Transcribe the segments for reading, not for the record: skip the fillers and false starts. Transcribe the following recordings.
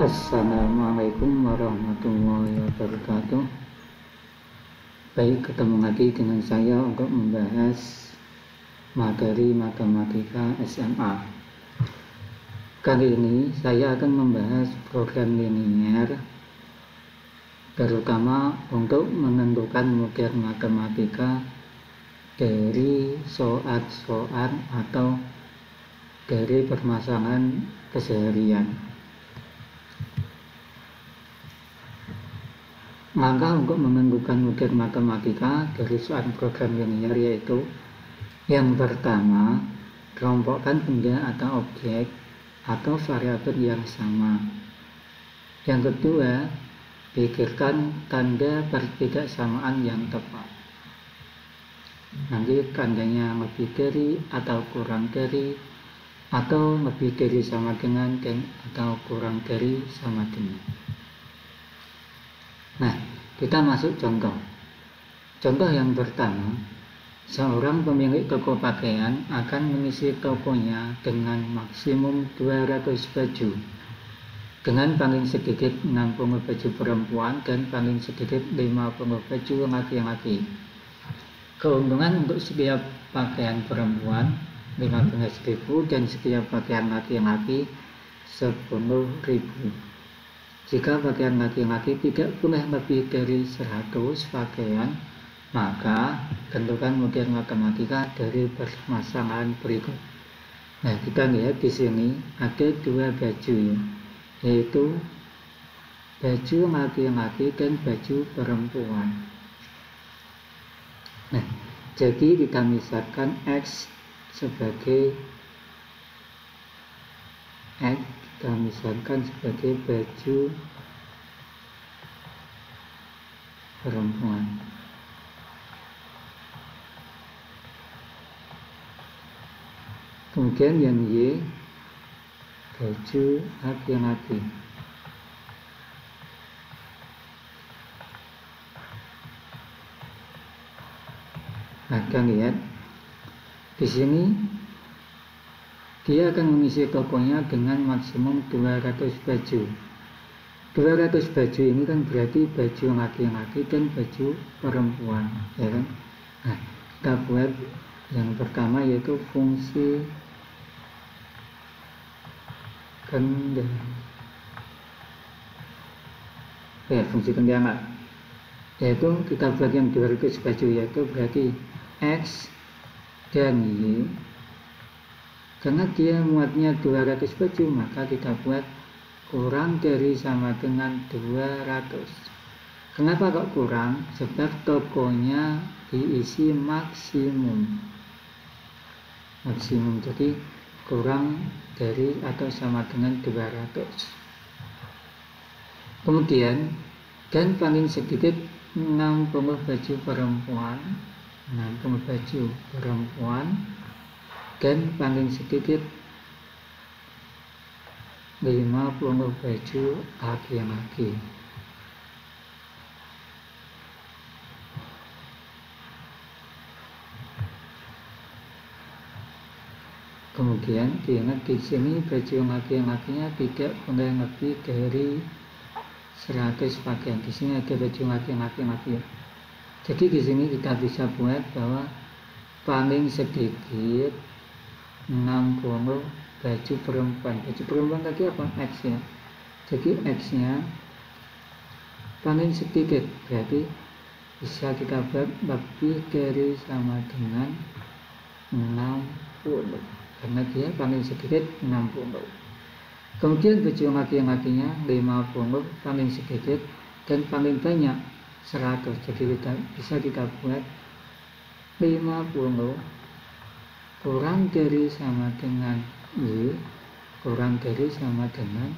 Assalamualaikum warahmatullahi wabarakatuh. Baik, ketemu lagi dengan saya untuk membahas materi matematika SMA. Kali ini saya akan membahas program linier, terutama untuk menentukan model matematika dari soal-soal atau dari permasalahan keseharian. Langkah untuk menentukan model matematika dari soal program linier yaitu: yang pertama, kelompokkan benda atau objek atau variabel yang sama. Yang kedua, pikirkan tanda perbedaan yang tepat. Nanti tandanya lebih dari atau kurang dari, atau lebih dari sama dengan, dan atau kurang dari sama dengan. Nah, kita masuk contoh. Contoh yang pertama, seorang pemilik toko pakaian akan mengisi tokonya dengan maksimum 200 baju, dengan paling sedikit 60 baju perempuan dan paling sedikit 50 baju laki-laki. Keuntungan untuk setiap pakaian perempuan 15.000 dan setiap pakaian laki-laki 10.000. Jika pakaian laki-laki tidak boleh lebih dari 100 pakaian, maka tentukan model matematika dari permasalahan berikut. Nah, kita lihat di sini ada dua baju, yaitu baju laki-laki dan baju perempuan. Nah, jadi kita misalkan X sebagai kita misalkan sebagai baju perempuan. Kemudian yang Y baju laki-laki. Nah, kita lihat di sini dia akan mengisi tokonya dengan maksimum 200 baju. 200 baju ini kan berarti baju laki-laki dan baju perempuan, ya kan? Nah, kita buat yang pertama yaitu fungsi ganda. Fungsi ganda, yaitu kita buat yang 200 baju, yaitu berarti X dan Y. Karena dia muatnya 200 baju, maka kita buat kurang dari sama dengan 200. Kenapa kok kurang? Sebab tokonya diisi maksimum. Jadi kurang dari atau sama dengan 200. Kemudian, dan paling sedikit 60 baju perempuan. 60 baju perempuan dan paling sedikit 50 baju laki-laki. Kemudian diingat di sini baju laki-lakinya tidak boleh lebih dari 100 pakaian. Di sini ada baju laki-laki. Jadi di sini kita bisa buat bahwa paling sedikit 60 baju perempuan. Baju perempuan tadi apa? X ya. Jadi X nya paling sedikit, berarti bisa kita buat lebih dari sama dengan 60, karena dia paling sedikit 60. Kemudian baju laki-lakinya 50 paling sedikit dan paling banyak 100. Jadi bisa kita buat 50 kurang dari sama dengan Y kurang dari sama dengan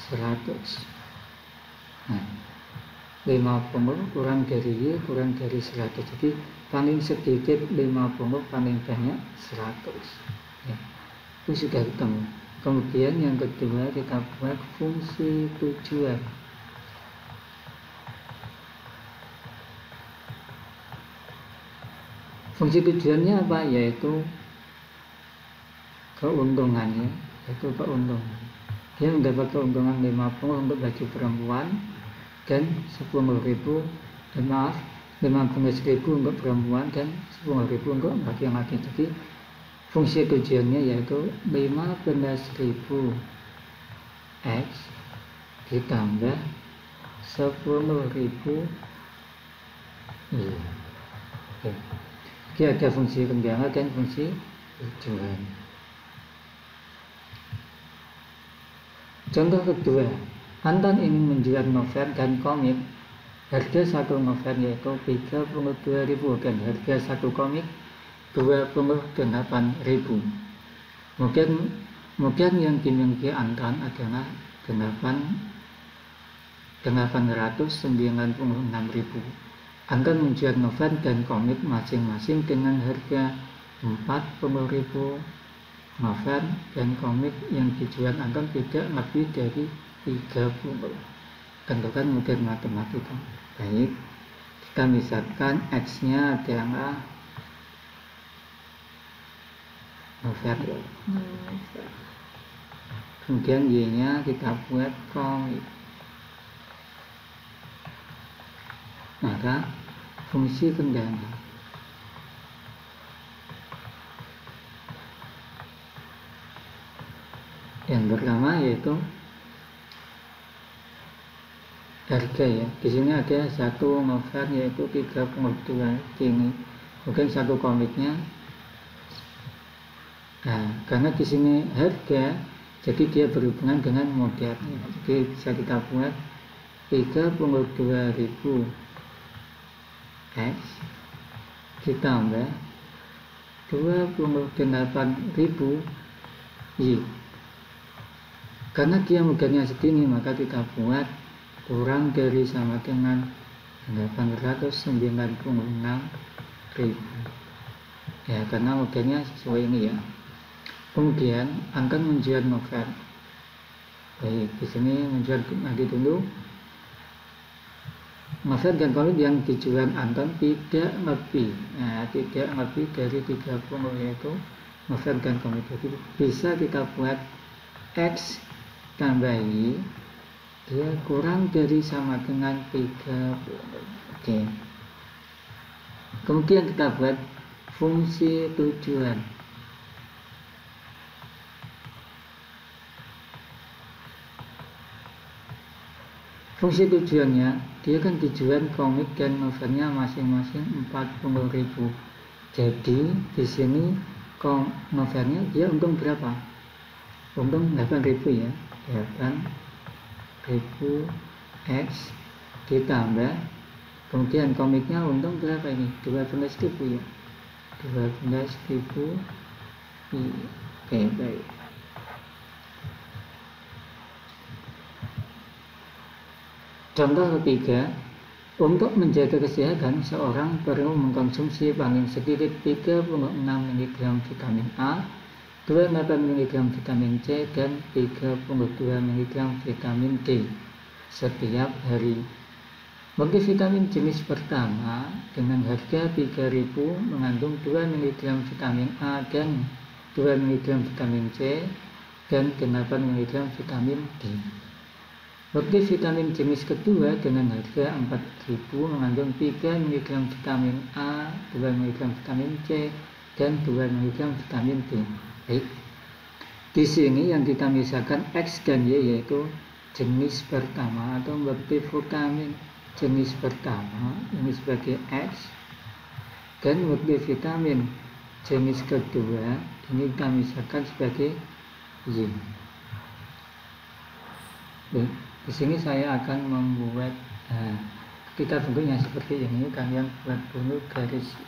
100. Nah, 50 kurang dari Y kurang dari 100. Jadi paling sedikit 50, paling banyak 100. Ya, itu sudah ketemu. Kemudian yang kedua kita buat fungsi tujuan. Fungsi tujuannya apa? Yaitu keuntungannya, yaitu keuntungan. dia mendapat keuntungan 50 untuk baju perempuan dan 10.000 15.000 untuk perempuan dan 10.000 untuk laki-laki. Jadi fungsi tujuannya yaitu 15.000 X ditambah 10.000 Oke. Jadi ada fungsi penjara dan fungsi tujuan. Contoh kedua, Anton ingin menjual novel dan komik. Harga satu novel yaitu 32.000 dan harga satu komik 28.000. Mungkin yang dimiliki Anton adalah 896.000. Anton menjual novel dan komik masing-masing dengan harga 40.000. Novel dan komik yang dijual Anton tidak lebih dari 30. Tentukan model matematika. Baik, kita misalkan X-nya adalah novel. Kemudian Y-nya kita buat komik. Maka fungsi pendana yang pertama yaitu harga ya. Di sini ada satu novel yaitu 32 ini. Mungkin satu komiknya. Nah, karena di sini harga, jadi dia berhubungan dengan modelnya. Jadi bisa kita buat 32.000 X ditambah 28.000 Y. Karena dia modelnya segini, maka kita buat kurang dari sama dengan 896.000. Ya, karena modelnya sesuai ini ya. Kemudian Anton menjual novel. Baik, di sini menjual lagi dulu. Novel dan komik yang dijual Anton tidak lebih dari 30, yaitu novel dan komik. Jadi bisa kita buat X tambah Y, dia kurang dari sama dengan 30. Oke. Kemudian kita buat fungsi tujuan. Fungsi tujuannya, dia kan tujuan komik dan novelnya masing-masing 40.000. Jadi di sini novelnya dia untung berapa? Untung 8.000 ya. 8.000 X ditambah, kemudian komiknya untung berapa ini? 12.000 ya. 12.000. Oke, baik. Contoh ketiga, untuk menjaga kesehatan, seorang perlu mengkonsumsi paling sedikit 36 mg vitamin A, 28 mg vitamin C, dan 32 mg vitamin D setiap hari. Bagi vitamin jenis pertama dengan harga 3.000 mengandung 2 mg vitamin A dan 2 mg vitamin C dan 8 mg vitamin D. Bagi vitamin jenis kedua dengan harga 4.000 mengandung 3 mg vitamin A, 2 mg vitamin C, dan 2 mg vitamin D. Baik. Di sini yang kita misalkan X dan Y yaitu jenis pertama atau multivitamin jenis pertama ini sebagai X, dan multivitamin jenis kedua ini kita misalkan sebagai Y. Baik. Di sini saya akan membuat kita bentuknya seperti ini. Kalian buat dulu garis.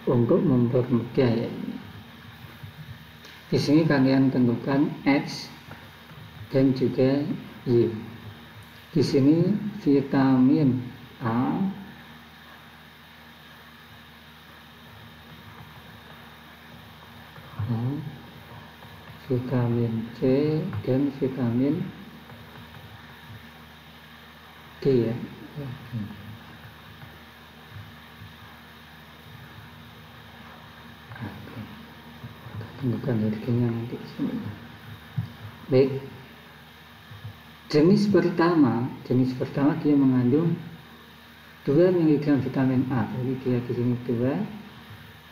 untuk mempermudah ya. Di sini kalian tentukan X dan juga Y. Di sini vitamin A vitamin C dan vitamin D ya. Tentukan harganya nanti di sini. Baik. Jenis pertama dia mengandung 2 mg vitamin A, jadi dia di sini 2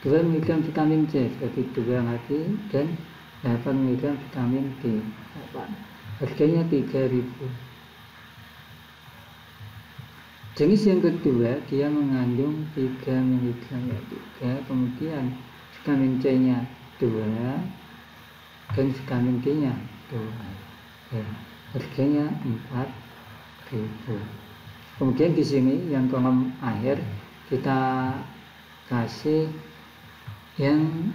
mg vitamin C, berarti 2 lagi, dan 8 mg vitamin D. Harganya 3.000. Jenis yang kedua dia mengandung 3 mg ya, 3, kemudian vitamin C nya 2 dan vitamin D nya 2 ya. Harganya 4.000. Kemudian di sini yang kolom akhir kita kasih yang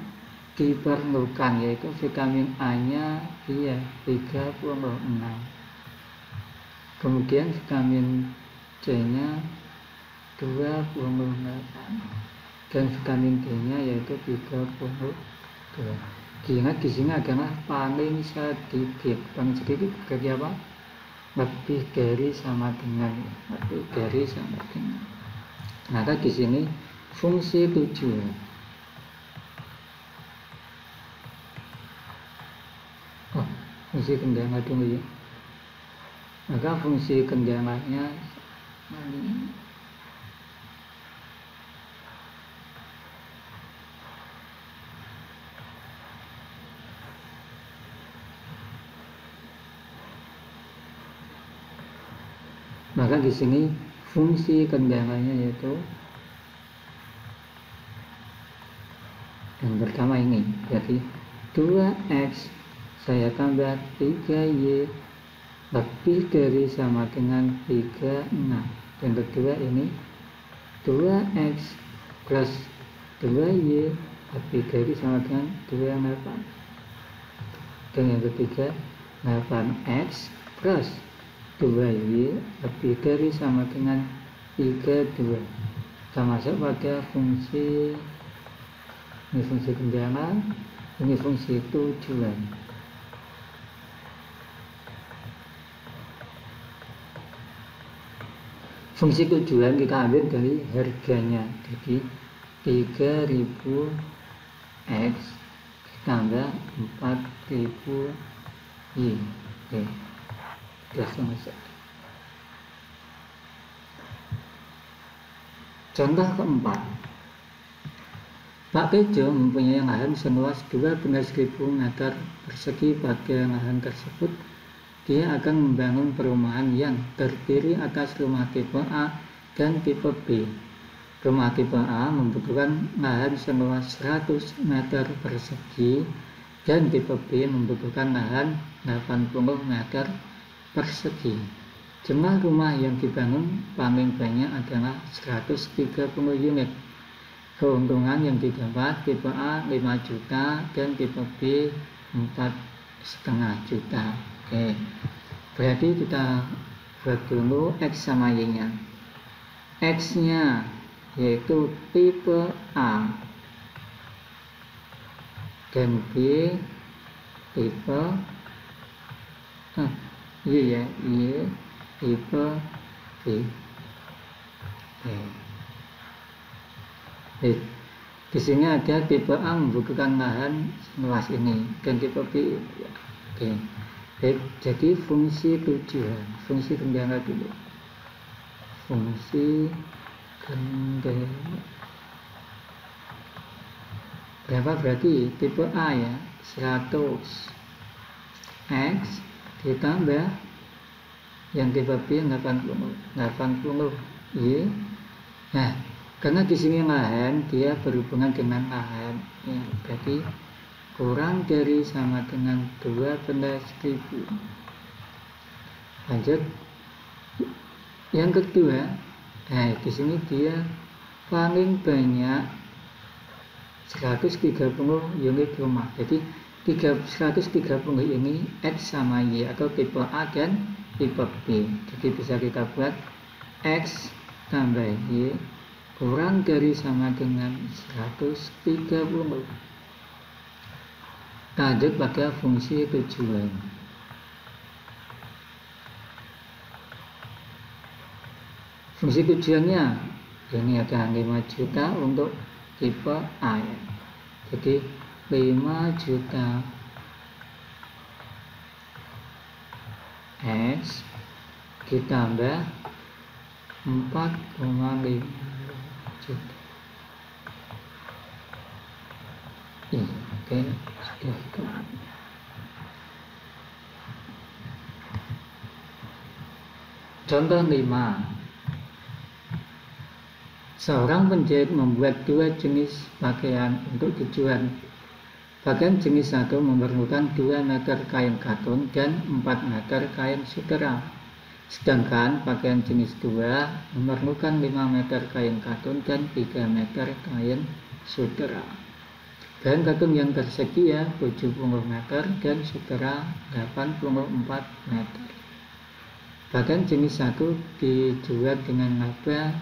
diperlukan, yaitu vitamin A nya dia 36, kemudian vitamin C nya 28, dan vitamin D nya yaitu 32. Ingat di sini adalah paling sedikit berarti apa? Lebih dari sama dengan. Maka di sini fungsi tujuan. Fungsi kendala dulu ya. Maka fungsi kendalanya di sini fungsi kendalanya yaitu yang pertama ini, jadi 2x saya tambah 3y lebih dari sama dengan 36. Yang kedua ini 2x plus 2y lebih dari sama dengan 28. Dan yang ketiga 8x plus 2y lebih dari sama dengan 32. Kita masuk pada fungsi, ini fungsi kendala, ini fungsi tujuan. Fungsi tujuan kita ambil dari harganya, jadi 3.000x ditambah 4.000y. Contoh keempat, Pak Tejo mempunyai lahan seluas 12.000 meter persegi. Pada lahan tersebut dia akan membangun perumahan yang terdiri atas rumah tipe A dan tipe B. Rumah tipe A membutuhkan lahan seluas 100 meter persegi dan tipe B membutuhkan lahan 80 meter persegi. Jumlah rumah yang dibangun paling banyak adalah 130 unit. Keuntungan yang didapat tipe A 5 juta dan tipe B 4,5 juta. Oke, berarti kita buat dulu X sama Y nya. X nya yaitu tipe A dan B tipe Y tipe B. Di sini ada tipe A membutuhkan lahan seluas ini dan tipe B. Jadi fungsi tujuan, fungsi kendala dulu. Fungsi kendala berapa? Berarti tipe A ya 100 X ditambah yang tipe B 80 Y. Nah, karena di sini lahan dia berhubungan dengan lahan ya, berarti kurang dari sama dengan 12.000. Lanjut yang kedua, di sini dia paling banyak 130 unit rumah. Jadi 130 ini X sama Y atau tipe A dan tipe B. Jadi bisa kita buat X tambah Y kurang dari sama dengan 130. Lanjut pada fungsi tujuan. Fungsi tujuannya ini ada 5 juta untuk tipe A ya. Jadi 5 juta X ditambah 4,5 juta. Oke, sudah. Contoh 5. Seorang penjahit membuat 2 jenis pakaian untuk tujuan. Pakaian jenis 1 memerlukan 2 meter kain katun dan 4 meter kain sutera. Sedangkan pakaian jenis 2 memerlukan 5 meter kain katun dan 3 meter kain sutera. Kain katun yang tersedia 70 meter dan sutera 84 meter. Pakaian jenis 1 dijual dengan laba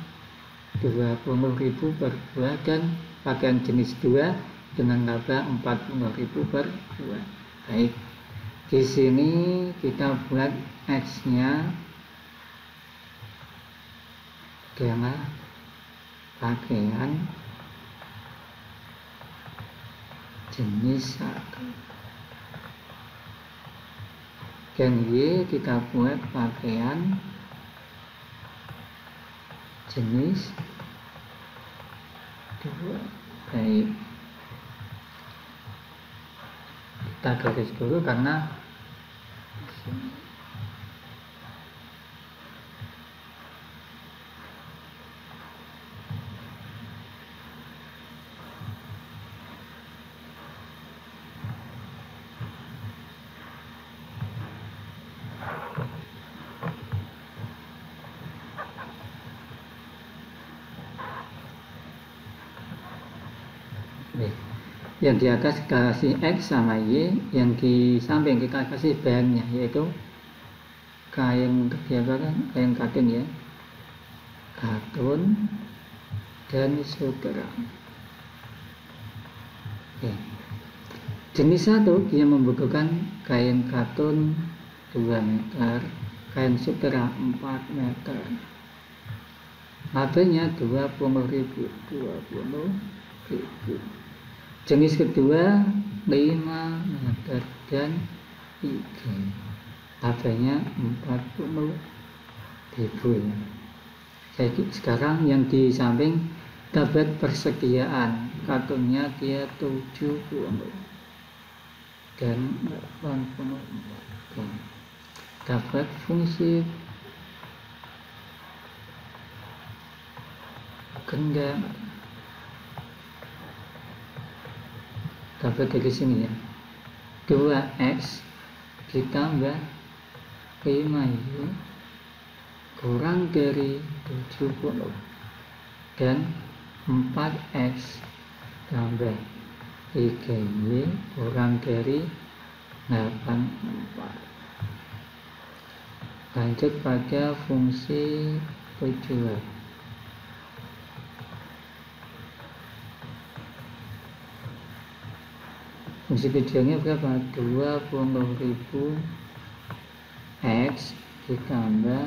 20.000 per buah dan pakaian jenis 2 dengan laba 40.000 per buah. Baik, di sini kita buat X-nya adalah pakaian jenis 1 dan Y kita buat pakaian jenis 2. Baik, kita garis dulu karena yang di atas kasih X sama Y, yang di samping kita kasih bahannya yaitu kain kain katun ya, katun dan sutera. Oke. Jenis 1 dia membutuhkan kain katun 2 meter, kain sutera 4 meter. Labanya 20.000. Jenis kedua 5 meter dan 3, labanya 40.000. Jadi sekarang yang di samping dapat persediaan katunnya dia 70 dan 84. Dapat fungsi kendang. Dapat dari sini ya, 2X ditambah 5Y kurang dari 70 dan 4X tambah 3Y kurang dari 84. Lanjut pada fungsi tujuan. Fungsi tujuannya berapa? 20.000 X ditambah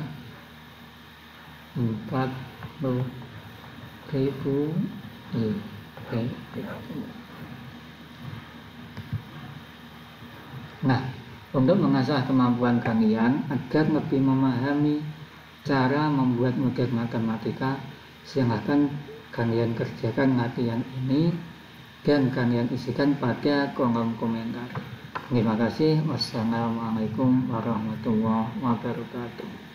40.000 Y. Nah, untuk mengasah kemampuan kalian agar lebih memahami cara membuat model matematika, silahkan kalian kerjakan latihan ini dan kalian isikan pada kolom komentar. Terima kasih. Wassalamualaikum warahmatullahi wabarakatuh.